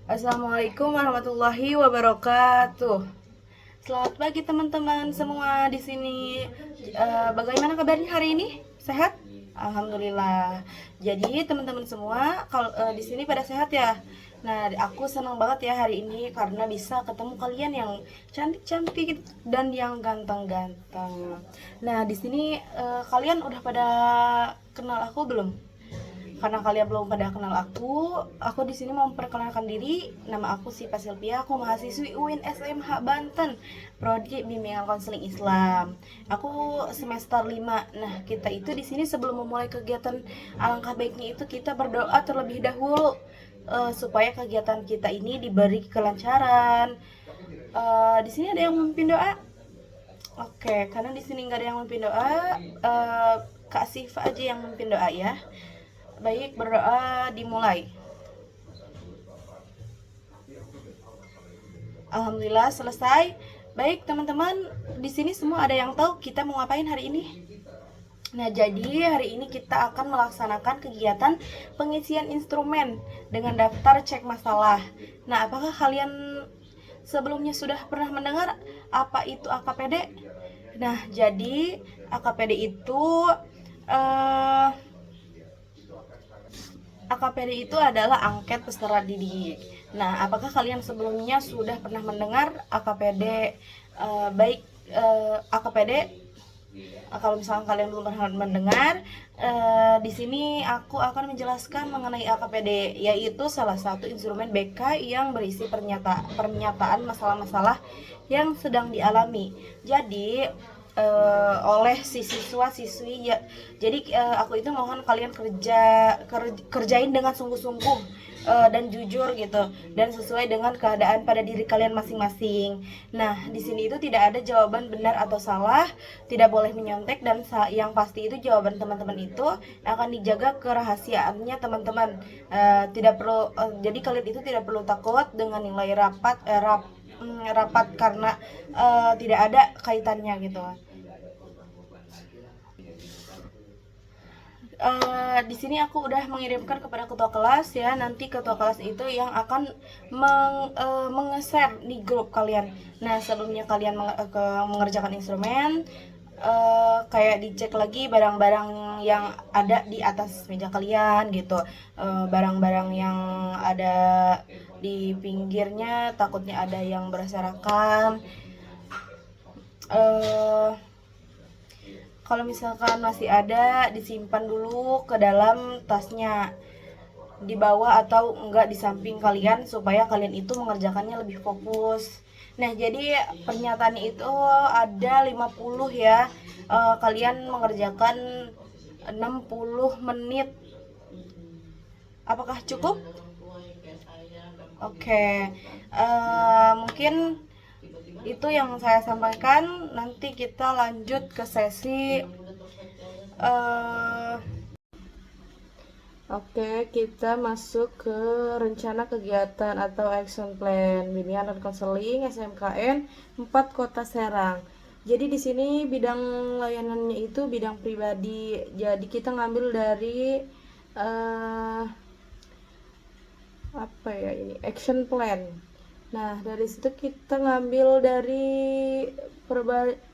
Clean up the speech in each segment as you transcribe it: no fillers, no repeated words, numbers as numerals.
Assalamualaikum warahmatullahi wabarakatuh. Selamat pagi teman-teman semua di sini. Bagaimana kabarnya hari ini? Sehat? Alhamdulillah. Jadi teman-teman semua, kalau di sini pada sehat ya. Nah, aku senang banget ya hari ini karena bisa ketemu kalian yang cantik-cantik dan yang ganteng-ganteng. Nah, di sini kalian udah pada kenal aku belum? Karena kalian belum pada kenal aku di sini mau memperkenalkan diri. Nama aku Sipa Silvia, aku mahasiswi UIN SMH Banten, prodi bimbingan konseling Islam. Aku semester 5. Nah, kita itu di sini sebelum memulai kegiatan, alangkah baiknya itu kita berdoa terlebih dahulu supaya kegiatan kita ini diberi kelancaran. Di sini ada yang memimpin doa? Oke, karena di sini nggak ada yang memimpin doa, Kak Siva aja yang memimpin doa ya. Baik, berdoa dimulai. Alhamdulillah selesai. Baik, teman-teman, di sini semua ada yang tahu kita mau ngapain hari ini? Nah, jadi hari ini kita akan melaksanakan kegiatan pengisian instrumen dengan daftar cek masalah. Nah, apakah kalian sebelumnya sudah pernah mendengar apa itu AKPD? Nah, jadi AKPD itu eh, AKPD itu adalah angket peserta didik. Nah, apakah kalian sebelumnya sudah pernah mendengar AKPD? Baik, AKPD. Kalau misalnya kalian belum pernah mendengar, di sini aku akan menjelaskan mengenai AKPD, yaitu salah satu instrumen BK yang berisi pernyataan masalah-masalah yang sedang dialami. Jadi oleh si siswa siswi ya, jadi aku itu mohon kalian kerjain dengan sungguh-sungguh dan jujur gitu, dan sesuai dengan keadaan pada diri kalian masing-masing. Nah, di sini itu tidak ada jawaban benar atau salah, tidak boleh menyontek, dan yang pasti itu jawaban teman-teman itu akan dijaga kerahasiaannya teman-teman. Tidak perlu jadi kalian itu tidak perlu takut dengan nilai rapat karena tidak ada kaitannya gitu. Di sini aku udah mengirimkan kepada ketua kelas ya. Nanti ketua kelas itu yang akan meng-share di grup kalian. Nah, sebelumnya kalian mengerjakan instrumen, kayak dicek lagi barang-barang yang ada di atas meja kalian gitu. Barang-barang yang ada di pinggirnya takutnya ada yang berserakan. eh Kalau misalkan masih ada, disimpan dulu ke dalam tasnya, di bawah atau enggak di samping kalian, supaya kalian itu mengerjakannya lebih fokus. Nah, jadi pernyataan itu ada 50 ya. Kalian mengerjakan 60 menit. Apakah cukup? Oke. Mungkin itu yang saya sampaikan. Nanti kita lanjut ke sesi uh, Oke, kita masuk ke rencana kegiatan atau action plan bimbingan dan konseling SMKN 4 Kota Serang. Jadi di sini bidang layanannya itu bidang pribadi. Jadi kita ngambil dari uh, apa ya ini, action plan. Nah, dari situ kita ngambil dari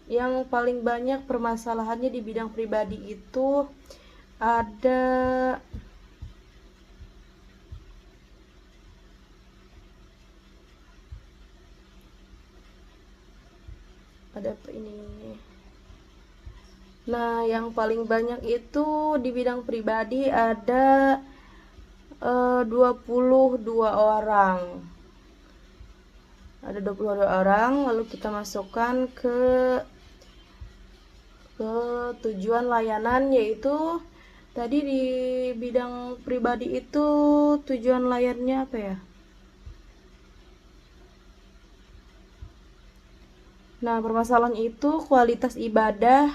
yang paling banyak permasalahannya di bidang pribadi itu ada apa ini. Nah, yang paling banyak itu di bidang pribadi ada 22 orang. Ada 22 orang, lalu kita masukkan ke tujuan layanan, yaitu tadi di bidang pribadi itu tujuan layarnya apa ya? Nah, permasalahan itu kualitas ibadah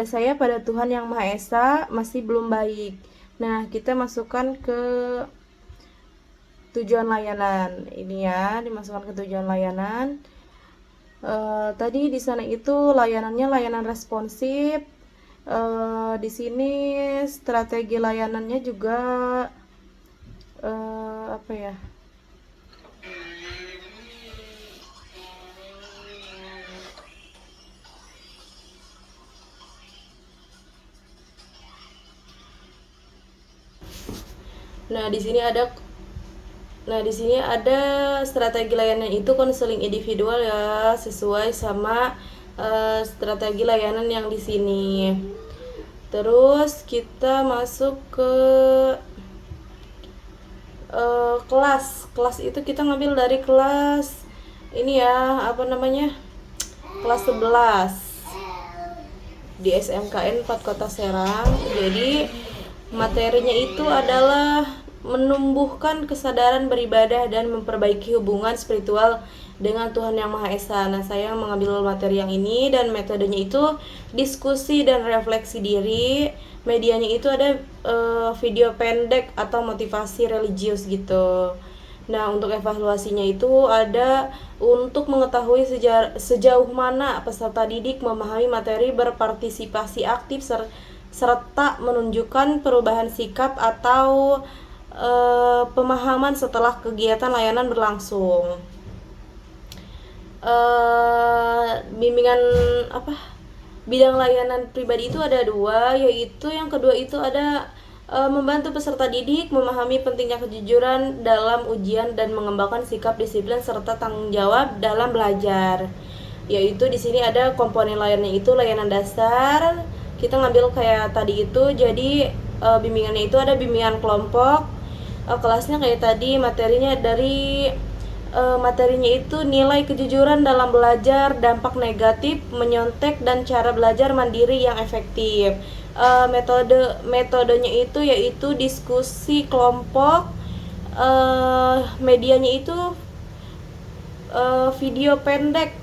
saya pada Tuhan Yang Maha Esa masih belum baik. Nah, kita masukkan ke tujuan layanan. Ini ya, dimasukkan ke tujuan layanan. Tadi di sana itu layanannya layanan responsif. Di sini strategi layanannya juga apa ya? Nah, di sini ada strategi layanan itu konseling individual ya, sesuai sama strategi layanan yang di sini. Terus kita masuk ke kelas itu kita ngambil dari kelas ini ya, apa namanya, kelas 11 di SMKN 4 Kota Serang. Jadi materinya itu adalah menumbuhkan kesadaran beribadah dan memperbaiki hubungan spiritual dengan Tuhan Yang Maha Esa. Nah, saya mengambil materi yang ini dan metodenya itu diskusi dan refleksi diri. Medianya itu ada video pendek atau motivasi religius gitu. Nah, untuk evaluasinya itu ada untuk mengetahui sejauh mana peserta didik memahami materi, berpartisipasi aktif serta menunjukkan perubahan sikap atau pemahaman setelah kegiatan layanan berlangsung. Bimbingan bidang layanan pribadi itu ada 2, yaitu yang kedua itu ada membantu peserta didik memahami pentingnya kejujuran dalam ujian dan mengembangkan sikap disiplin serta tanggung jawab dalam belajar. Yaitu di sini ada komponen layannya itu layanan dasar. Kita ngambil kayak tadi itu, jadi bimbingannya itu ada bimbingan kelompok. Kelasnya kayak tadi, materinya itu nilai kejujuran dalam belajar, dampak negatif, menyontek, dan cara belajar mandiri yang efektif. Metodenya itu yaitu diskusi kelompok. Medianya itu video pendek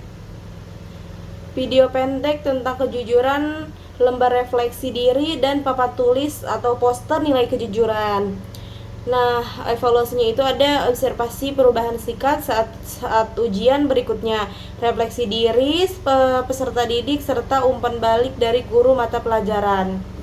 tentang kejujuran, lembar refleksi diri, dan papan tulis atau poster nilai kejujuran. Nah, evaluasinya itu ada observasi perubahan sikap saat ujian, berikutnya refleksi diri peserta didik serta umpan balik dari guru mata pelajaran.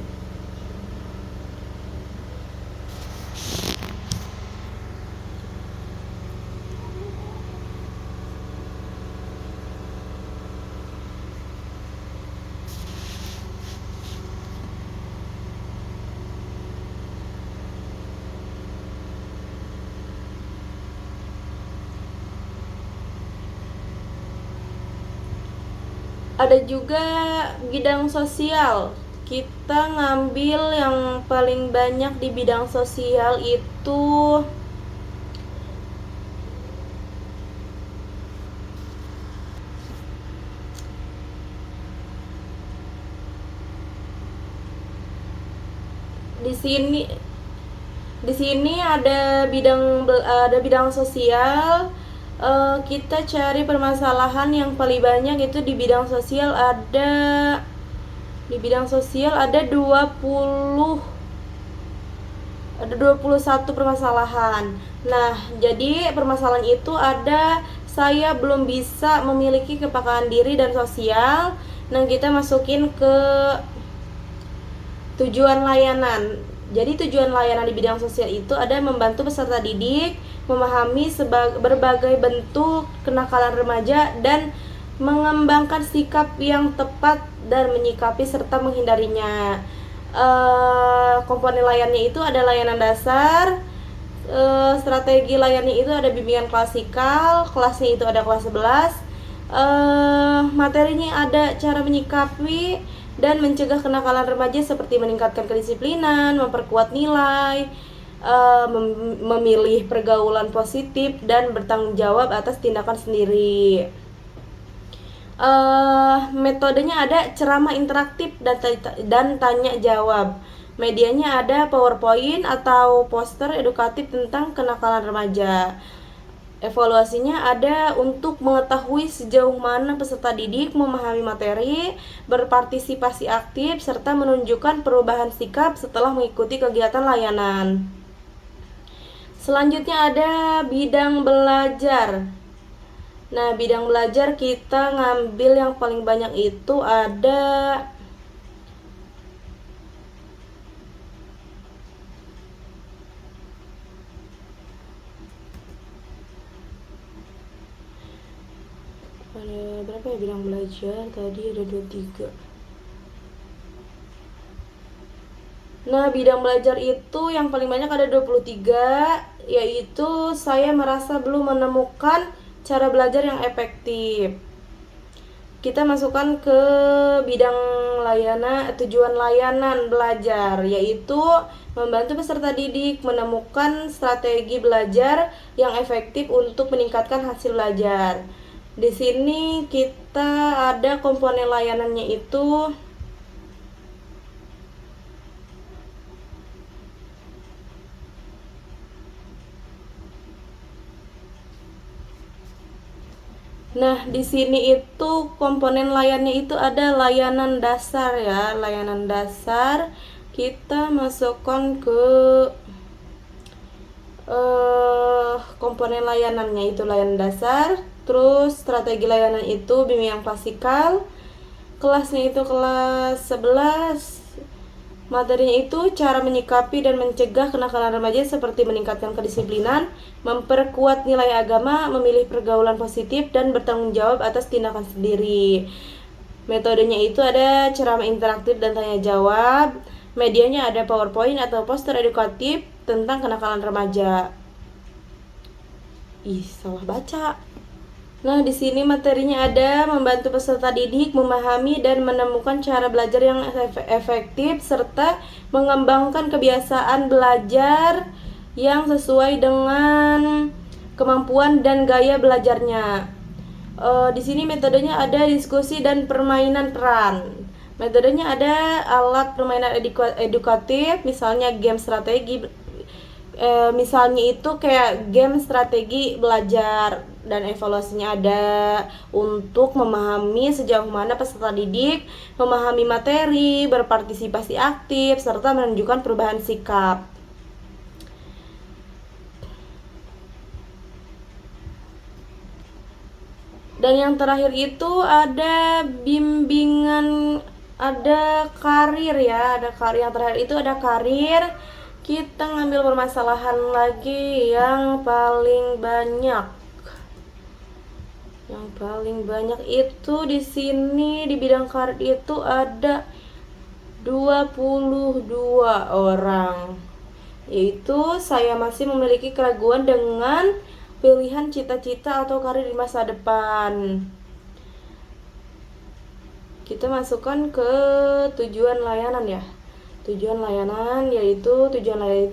Ada juga bidang sosial. Kita ngambil yang paling banyak di bidang sosial itu di sini ada bidang sosial. Kita cari permasalahan yang paling banyak itu di bidang sosial ada 21 permasalahan. Nah, jadi permasalahan itu ada saya belum bisa memiliki kepekaan diri dan sosial. Nah, kita masukin ke tujuan layanan. Jadi tujuan layanan di bidang sosial itu ada membantu peserta didik memahami berbagai bentuk kenakalan remaja dan mengembangkan sikap yang tepat dan menyikapi serta menghindarinya. Komponen layannya itu ada layanan dasar, strategi layannya itu ada bimbingan klasikal, kelasnya itu ada kelas 11. Materinya ada cara menyikapi dan mencegah kenakalan remaja seperti meningkatkan kedisiplinan, memperkuat nilai, memilih pergaulan positif, dan bertanggung jawab atas tindakan sendiri. Metodenya ada ceramah interaktif dan tanya jawab. Medianya ada PowerPoint atau poster edukatif tentang kenakalan remaja. Evaluasinya ada untuk mengetahui sejauh mana peserta didik memahami materi, berpartisipasi aktif, serta menunjukkan perubahan sikap setelah mengikuti kegiatan layanan. Selanjutnya ada bidang belajar. Nah, bidang belajar kita ngambil yang paling banyak itu ada Ada berapa ya bidang belajar? Tadi ada 23. Nah, bidang belajar itu yang paling banyak ada 23, yaitu saya merasa belum menemukan cara belajar yang efektif. Kita masukkan ke bidang tujuan layanan belajar, yaitu membantu peserta didik menemukan strategi belajar yang efektif untuk meningkatkan hasil belajar. Di sini kita ada komponen layanannya itu. Nah, di sini itu komponen layannya itu ada layanan dasar ya, layanan dasar. Kita masukkan ke komponen layanannya itu layanan dasar, terus strategi layanan itu bimbingan klasikal. Kelasnya itu kelas 11. Materinya itu cara menyikapi dan mencegah kenakalan remaja seperti meningkatkan kedisiplinan, memperkuat nilai agama, memilih pergaulan positif, dan bertanggung jawab atas tindakan sendiri. Metodenya itu ada ceramah interaktif dan tanya jawab. Medianya ada PowerPoint atau poster edukatif tentang kenakalan remaja. Salah baca. Nah, di sini materinya ada membantu peserta didik memahami dan menemukan cara belajar yang efektif serta mengembangkan kebiasaan belajar yang sesuai dengan kemampuan dan gaya belajarnya. Di sini metodenya ada diskusi dan permainan peran. Metodenya ada alat permainan edukatif, misalnya game strategi. Misalnya itu kayak game strategi belajar, dan evaluasinya ada untuk memahami sejauh mana peserta didik memahami materi, berpartisipasi aktif, serta menunjukkan perubahan sikap. Dan yang terakhir itu ada bimbingan, ada karir ya, ada karir. Yang terakhir itu ada karir. Kita ngambil permasalahan lagi yang paling banyak. Yang paling banyak itu di sini di bidang karir itu ada 22 orang. Yaitu saya masih memiliki keraguan dengan pilihan cita-cita atau karir di masa depan. Kita masukkan ke tujuan layanan ya. Tujuan layanan itu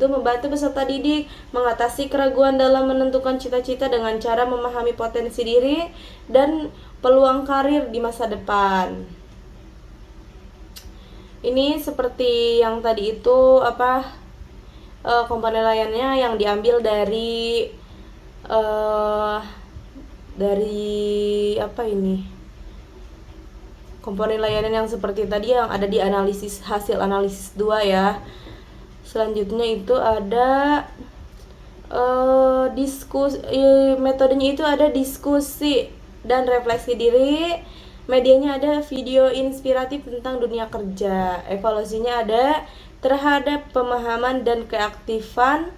membantu peserta didik mengatasi keraguan dalam menentukan cita-cita dengan cara memahami potensi diri dan peluang karir di masa depan. Ini seperti yang tadi itu komponen layannya yang diambil dari komponen layanan yang seperti tadi yang ada di hasil analisis 2 ya. Selanjutnya itu ada metodenya itu ada diskusi dan refleksi diri. Medianya ada video inspiratif tentang dunia kerja. Evaluasinya ada terhadap pemahaman dan keaktifan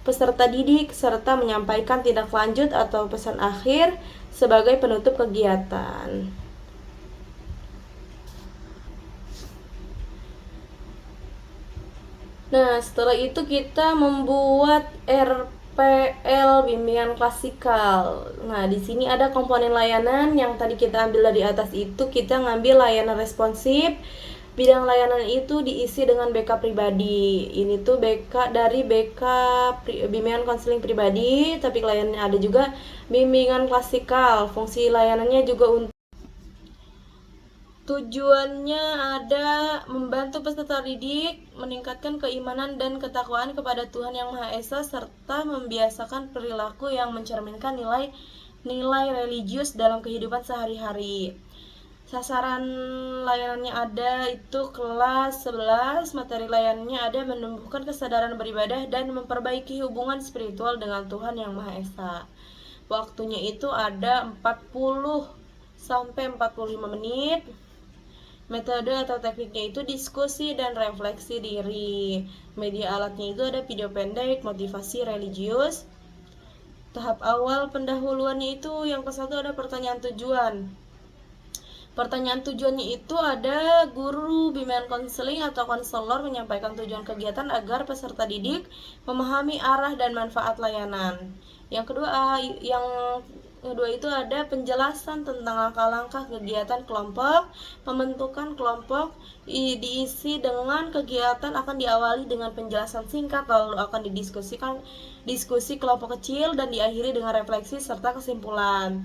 peserta didik serta menyampaikan tindak lanjut atau pesan akhir sebagai penutup kegiatan. Nah, setelah itu kita membuat RPL bimbingan klasikal. Nah, di sini ada komponen layanan yang tadi kita ambil dari atas itu, kita ngambil layanan responsif. Bidang layanan itu diisi dengan BK pribadi. Ini tuh BK dari BK bimbingan konseling pribadi, tapi layanannya ada juga bimbingan klasikal. Fungsi layanannya juga untuk tujuannya ada membantu peserta didik meningkatkan keimanan dan ketakwaan kepada Tuhan Yang Maha Esa serta membiasakan perilaku yang mencerminkan nilai religius dalam kehidupan sehari-hari. Sasaran layanannya ada itu kelas 11. Materi layanannya ada menumbuhkan kesadaran beribadah dan memperbaiki hubungan spiritual dengan Tuhan Yang Maha Esa. Waktunya itu ada 40 sampai 45 menit. Metode atau tekniknya itu diskusi dan refleksi diri. Media alatnya itu ada video pendek, motivasi religius. Tahap awal pendahuluannya itu yang ke satu ada pertanyaan tujuan. Pertanyaan tujuannya itu ada guru bimbingan konseling atau konselor menyampaikan tujuan kegiatan agar peserta didik memahami arah dan manfaat layanan. Yang kedua itu ada penjelasan tentang langkah-langkah kegiatan kelompok. Pembentukan kelompok diisi dengan kegiatan akan diawali dengan penjelasan singkat, lalu akan didiskusikan diskusi kelompok kecil dan diakhiri dengan refleksi serta kesimpulan.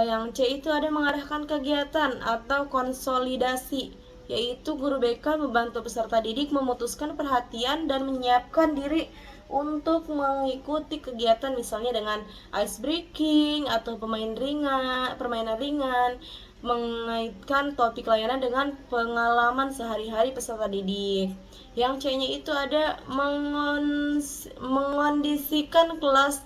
Yang C itu ada mengarahkan kegiatan atau konsolidasi, yaitu guru BK membantu peserta didik memutuskan perhatian dan menyiapkan diri untuk mengikuti kegiatan, misalnya dengan ice breaking atau permainan ringan, mengaitkan topik layanan dengan pengalaman sehari-hari peserta didik. Yang C-nya itu ada mengondisikan kelas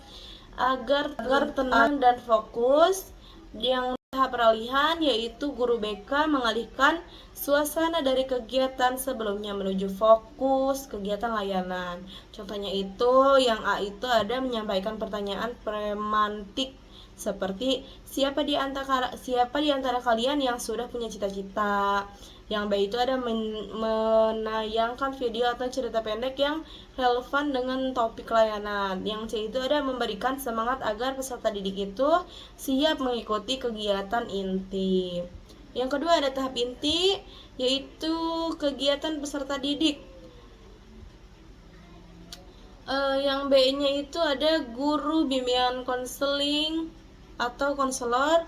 agar tenang dan fokus. Yang tahap peralihan yaitu guru BK mengalihkan suasana dari kegiatan sebelumnya menuju fokus kegiatan layanan. Contohnya itu yang A itu ada menyampaikan pertanyaan premantik seperti siapa di antara kalian yang sudah punya cita-cita. Yang B itu ada menayangkan video atau cerita pendek yang relevan dengan topik layanan. Yang C itu ada memberikan semangat agar peserta didik itu siap mengikuti kegiatan inti. Yang kedua ada tahap inti, yaitu kegiatan peserta didik. Yang B-nya itu ada guru bimbingan konseling atau konselor.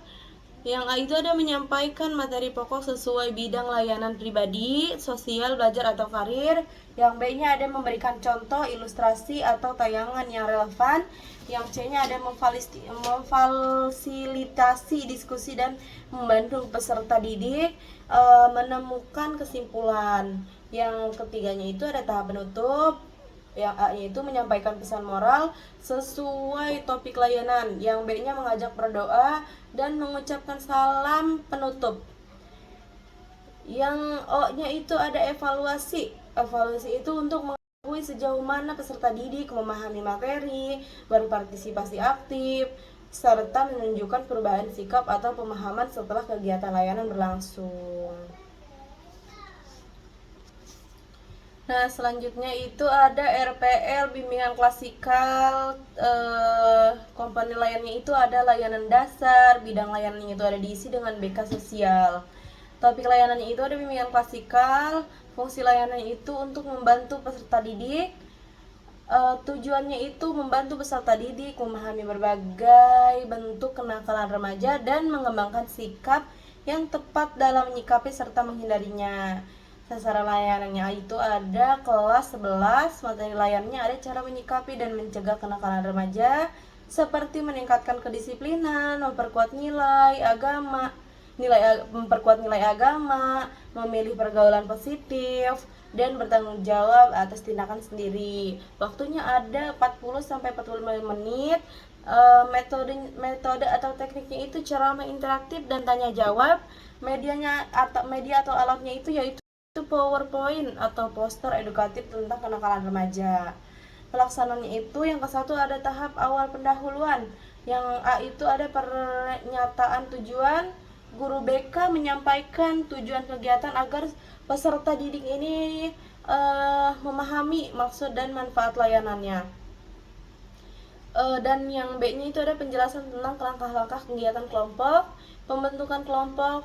Yang A itu ada menyampaikan materi pokok sesuai bidang layanan pribadi, sosial, belajar, atau karir. Yang B-nya ada memberikan contoh, ilustrasi, atau tayangan yang relevan. Yang C-nya ada memfasilitasi diskusi dan membantu peserta didik menemukan kesimpulan. Yang ketiganya itu ada tahap penutup. Yang A itu menyampaikan pesan moral sesuai topik layanan. Yang B-nya mengajak berdoa dan mengucapkan salam penutup. Yang O-nya itu ada evaluasi. Evaluasi itu untuk mengetahui sejauh mana peserta didik memahami materi, berpartisipasi aktif, serta menunjukkan perubahan sikap atau pemahaman setelah kegiatan layanan berlangsung. Nah, selanjutnya itu ada RPL bimbingan klasikal. Komponen layanannya itu ada layanan dasar, bidang layanannya itu ada diisi dengan BK sosial. Topik layanannya itu ada bimbingan klasikal, fungsi layanannya itu untuk membantu peserta didik. Tujuannya itu membantu peserta didik memahami berbagai bentuk kenakalan remaja dan mengembangkan sikap yang tepat dalam menyikapi serta menghindarinya. Sasaran layanannya itu ada kelas 11, materi layanannya ada cara menyikapi dan mencegah kenakalan remaja seperti meningkatkan kedisiplinan, memperkuat nilai agama, memilih pergaulan positif, dan bertanggung jawab atas tindakan sendiri. Waktunya ada 40 sampai 45 menit. Metode atau tekniknya itu ceramah interaktif dan tanya jawab. Media atau alatnya itu yaitu PowerPoint atau poster edukatif tentang kenakalan remaja. Pelaksanaannya itu yang ke satu ada tahap awal pendahuluan. Yang A itu ada pernyataan tujuan. Guru BK menyampaikan tujuan kegiatan agar peserta didik ini memahami maksud dan manfaat layanannya. Dan yang B-nya itu ada penjelasan tentang langkah-langkah kegiatan kelompok, pembentukan kelompok.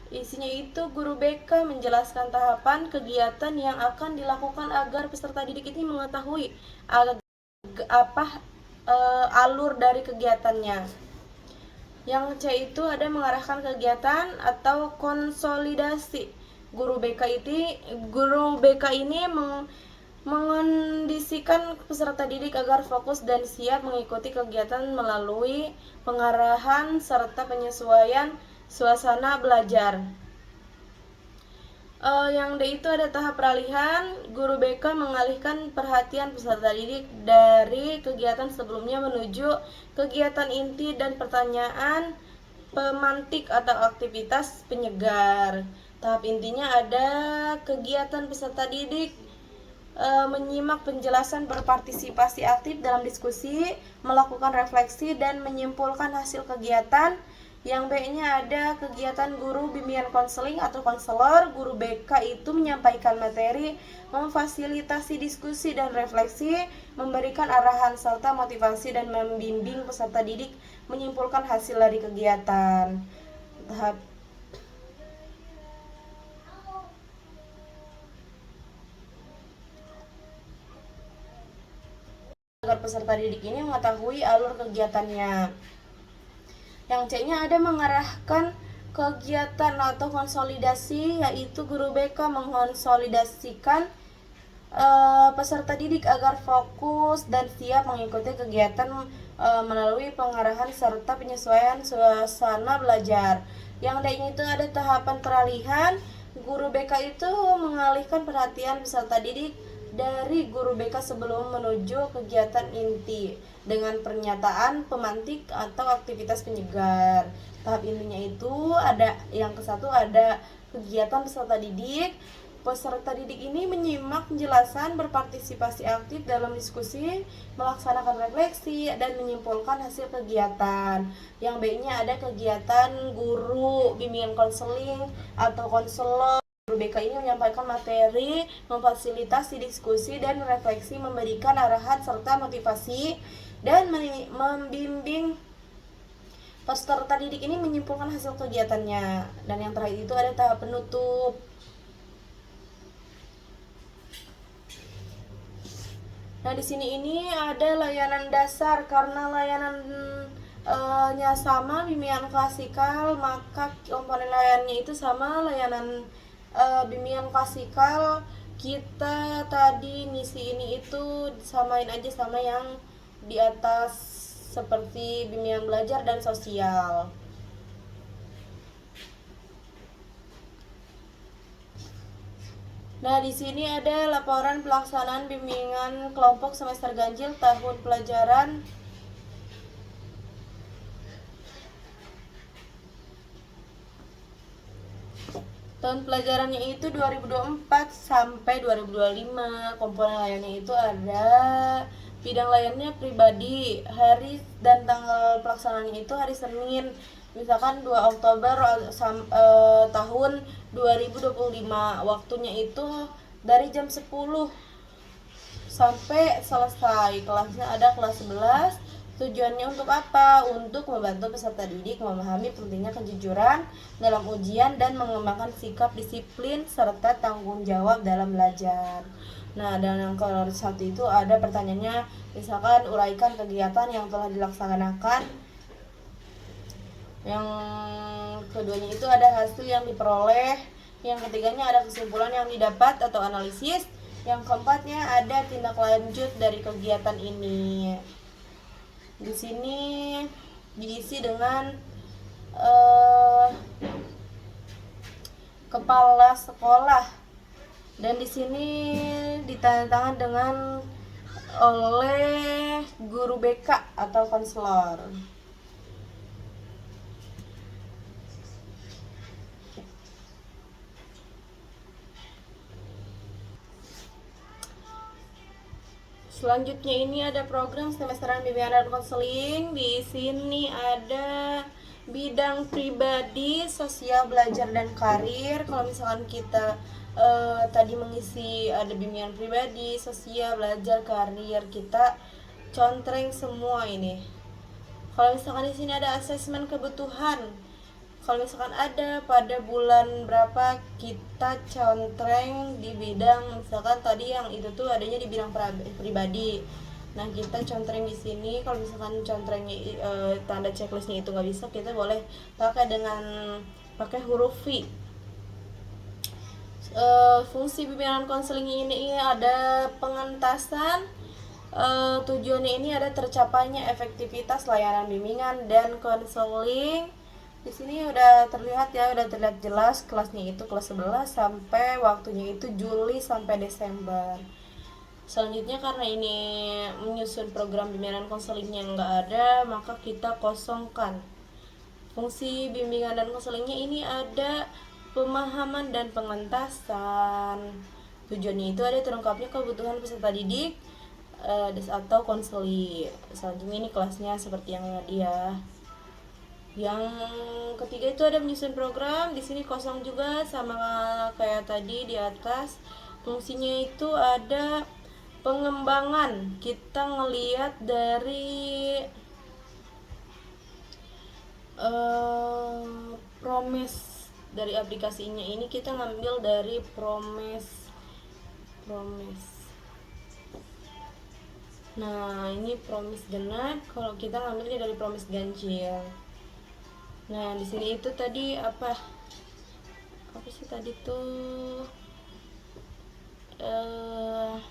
Isinya itu guru BK menjelaskan tahapan kegiatan yang akan dilakukan agar peserta didik ini mengetahui alur dari kegiatannya. Yang C itu ada mengarahkan kegiatan atau konsolidasi. Guru BK ini mengondisikan peserta didik agar fokus dan siap mengikuti kegiatan melalui pengarahan serta penyesuaian suasana belajar. Yang D itu ada tahap peralihan. Guru BK mengalihkan perhatian peserta didik dari kegiatan sebelumnya menuju kegiatan inti dan pertanyaan pemantik atau aktivitas penyegar. Tahap intinya ada kegiatan peserta didik menyimak penjelasan, berpartisipasi aktif dalam diskusi, melakukan refleksi, dan menyimpulkan hasil kegiatan. Yang B-nya ada kegiatan guru bimbingan konseling atau konselor. Guru BK itu menyampaikan materi, memfasilitasi diskusi dan refleksi, memberikan arahan serta motivasi, dan membimbing peserta didik menyimpulkan hasil dari kegiatan. Tahap agar peserta didik ini mengetahui alur kegiatannya. Yang C-nya ada mengarahkan kegiatan atau konsolidasi, yaitu guru BK mengkonsolidasikan peserta didik agar fokus dan siap mengikuti kegiatan melalui pengarahan serta penyesuaian suasana belajar. Yang D-nya itu ada tahapan peralihan. Guru BK itu mengalihkan perhatian peserta didik dari guru BK sebelum menuju kegiatan inti dengan pernyataan pemantik atau aktivitas penyegar. Tahap intinya itu ada yang ke-1 ada kegiatan peserta didik. Peserta didik ini menyimak penjelasan, berpartisipasi aktif dalam diskusi, melaksanakan refleksi, dan menyimpulkan hasil kegiatan. Yang B-nya ada kegiatan guru bimbingan konseling atau konselor. Guru BK ini menyampaikan materi, memfasilitasi diskusi dan refleksi, memberikan arahan serta motivasi, dan membimbing peserta didik ini menyimpulkan hasil kegiatannya. Dan yang terakhir itu ada tahap penutup. Nah, di sini ini ada layanan dasar. Karena layanannya sama bimbingan klasikal, maka komponen layanannya itu sama layanan bimbingan klasikal. Kita tadi ngisi ini itu samain aja sama yang di atas, seperti bimbingan belajar dan sosial. Nah, di sini ada laporan pelaksanaan bimbingan kelompok semester ganjil tahun pelajaran pelajarannya itu 2024 sampai 2025. Komponen layannya itu ada bidang layannya pribadi, hari dan tanggal pelaksanaannya itu hari Senin, misalkan 2 Oktober tahun 2025. Waktunya itu dari jam 10 sampai selesai. Kelasnya ada kelas 11. Tujuannya untuk apa? Untuk membantu peserta didik memahami pentingnya kejujuran dalam ujian dan mengembangkan sikap disiplin serta tanggung jawab dalam belajar. Nah, dan yang ke-1 itu ada pertanyaannya, misalkan uraikan kegiatan yang telah dilaksanakan. Yang keduanya itu ada hasil yang diperoleh. Yang ketiganya ada kesimpulan yang didapat atau analisis. Yang keempatnya ada tindak lanjut dari kegiatan ini. Di sini diisi dengan kepala sekolah, dan di sini ditandatangan dengan oleh guru BK atau konselor. Selanjutnya ini ada program semesteran bimbingan dan konseling. Di sini ada bidang pribadi, sosial, belajar dan karir. Kalau misalkan kita tadi mengisi ada bimbingan pribadi, sosial, belajar, karir, kita contreng semua ini. Kalau misalkan di sini ada asesmen kebutuhan. Kalau misalkan ada pada bulan berapa kita contreng di bidang, misalkan tadi yang itu tuh adanya di bidang pribadi. Nah, kita contreng di sini. Kalau misalkan contrengnya tanda checklistnya itu nggak bisa, kita boleh pakai huruf V. Fungsi bimbingan konseling ini ada pengentasan. Tujuannya ini ada tercapainya efektivitas layanan bimbingan dan konseling. Di sini udah terlihat jelas kelasnya itu kelas 11 sampai waktunya itu Juli sampai Desember. Selanjutnya karena ini menyusun program bimbingan konselingnya nggak ada, maka kita kosongkan. Fungsi bimbingan dan konselingnya ini ada pemahaman dan pengentasan, Tujuannya itu ada terungkapnya kebutuhan peserta didik atau konseli. Selanjutnya ini kelasnya seperti yang tadi ya. Yang ketiga itu ada menyusun program. Di sini kosong juga sama kayak tadi di atas. Fungsinya itu ada pengembangan. Kita ngelihat dari promise dari aplikasinya ini, kita ngambil dari promise. Nah, ini promise genap. Kalau kita ngambilnya dari promise ganjil. Nah, di sini itu tadi apa sih tadi tuh nah,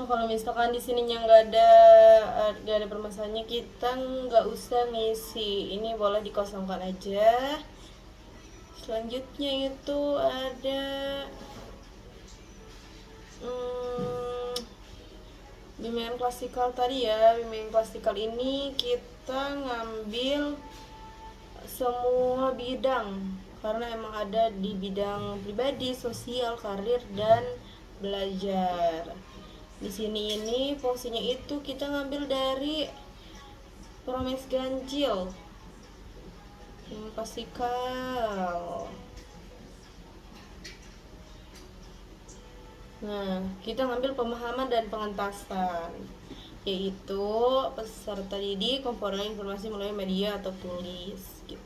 kalau misalkan di sininya nggak ada permasalahannya, kita nggak usah ngisi. Ini boleh dikosongkan aja. Selanjutnya itu ada bimbingan klasikal tadi ya. Bimbingan klasikal ini kita ngambil semua bidang karena emang ada di bidang pribadi, sosial, karir, dan belajar. Di sini ini fungsinya itu kita ngambil dari promes ganjil yang klasikal. Nah, kita ngambil pemahaman dan pengentasan, yaitu peserta didik komponen informasi melalui media atau tulis gitu.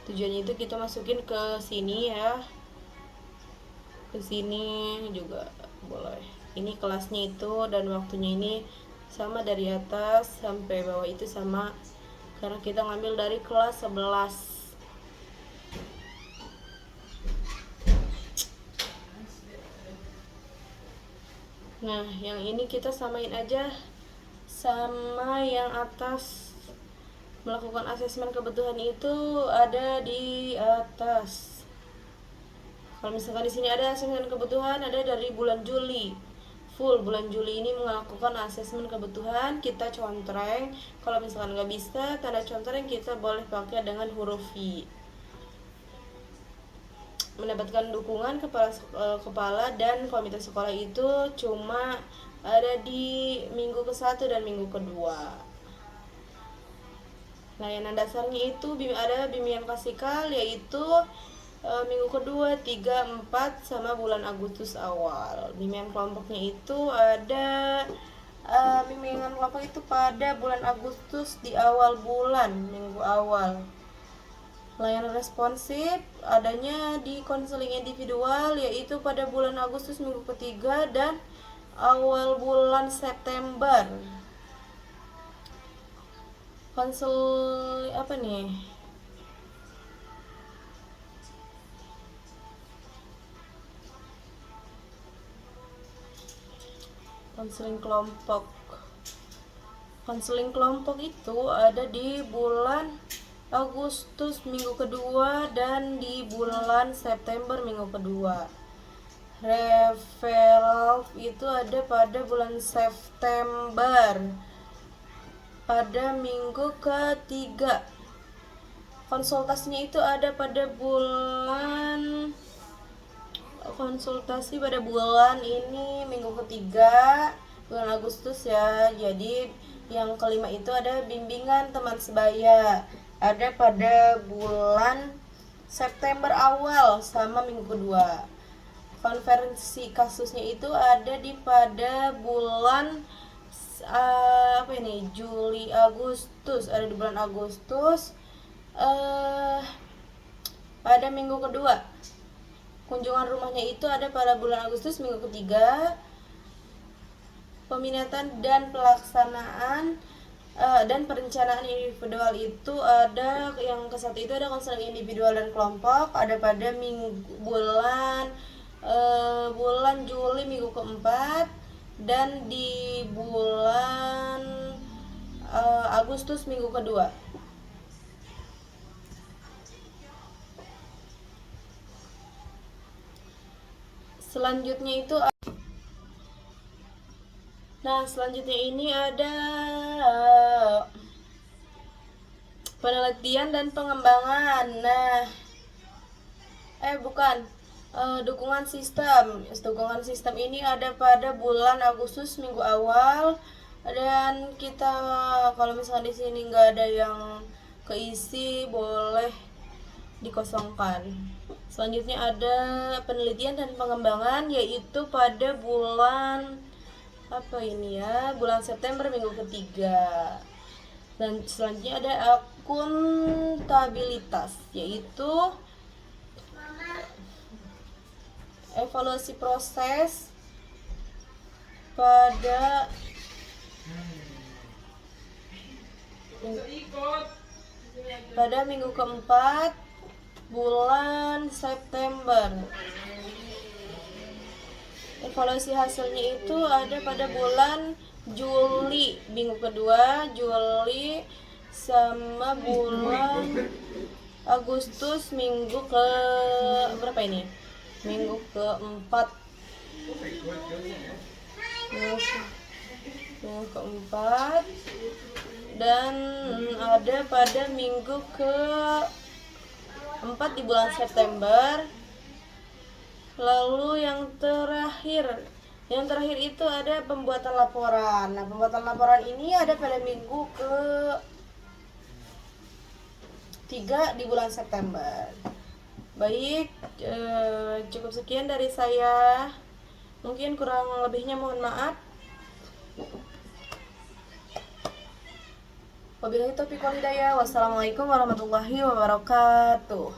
Tujuannya itu kita masukin ke sini ya. Ke sini juga boleh. Ini kelasnya itu dan waktunya ini sama dari atas sampai bawah itu sama karena kita ngambil dari kelas 11. Nah, yang ini kita samain aja sama yang atas. Melakukan asesmen kebutuhan itu ada di atas. Kalau misalkan di sini ada asesmen kebutuhan, ada dari bulan Juli. Full bulan Juli ini melakukan asesmen kebutuhan, kita contreng. Kalau misalkan nggak bisa, tanda contreng kita boleh pakai dengan huruf I. Mendapatkan dukungan kepala dan komite sekolah itu cuma ada di minggu ke-1 dan minggu kedua. Layanan dasarnya itu ada bimbingan klasikal, yaitu minggu kedua, 3, 4 sama bulan Agustus awal. Bimbingan kelompoknya itu ada bimbingan kelompok itu pada bulan Agustus di awal bulan, minggu awal. Layanan responsif adanya di konseling individual, yaitu pada bulan Agustus minggu ketiga dan awal bulan September. Konsel apa nih? Konseling kelompok. Konseling kelompok itu ada di bulan Agustus minggu kedua dan di bulan September minggu kedua. Referral itu ada pada bulan September pada minggu ketiga. Konsultasinya itu ada pada konsultasi pada bulan ini minggu ketiga bulan Agustus ya. Jadi yang kelima itu ada bimbingan teman sebaya, ada pada bulan September awal sama minggu kedua. Konferensi kasusnya itu ada di pada bulan Juli Agustus, ada di bulan Agustus pada minggu kedua. Kunjungan rumahnya itu ada pada bulan Agustus minggu ketiga. Peminatan dan pelaksanaan dan perencanaan individual itu ada yang ke-1 itu ada konseling individual dan kelompok, ada pada bulan Juli minggu keempat dan di bulan Agustus minggu kedua. Selanjutnya itu selanjutnya ini ada penelitian dan pengembangan. Nah, bukan. Dukungan sistem. Dukungan sistem ini ada pada bulan Agustus minggu awal, dan kita kalau misalnya di sini nggak ada yang keisi boleh dikosongkan. Selanjutnya ada penelitian dan pengembangan, yaitu pada bulan apa ini ya, bulan September minggu ketiga. Dan selanjutnya ada akuntabilitas, yaitu evaluasi proses pada minggu keempat bulan September. Evaluasi hasilnya itu ada pada bulan Juli minggu kedua, Juli sama bulan Agustus minggu ke berapa ini? Minggu keempat. Minggu keempat, dan ada pada minggu ke-4 di bulan September. Lalu yang terakhir itu ada pembuatan laporan. Nah, pembuatan laporan ini ada pada minggu ke-3 di bulan September. Baik, cukup sekian dari saya. Mungkin kurang lebihnya mohon maaf. Wabillahi taufiq wal hidayah. Wassalamualaikum warahmatullahi wabarakatuh.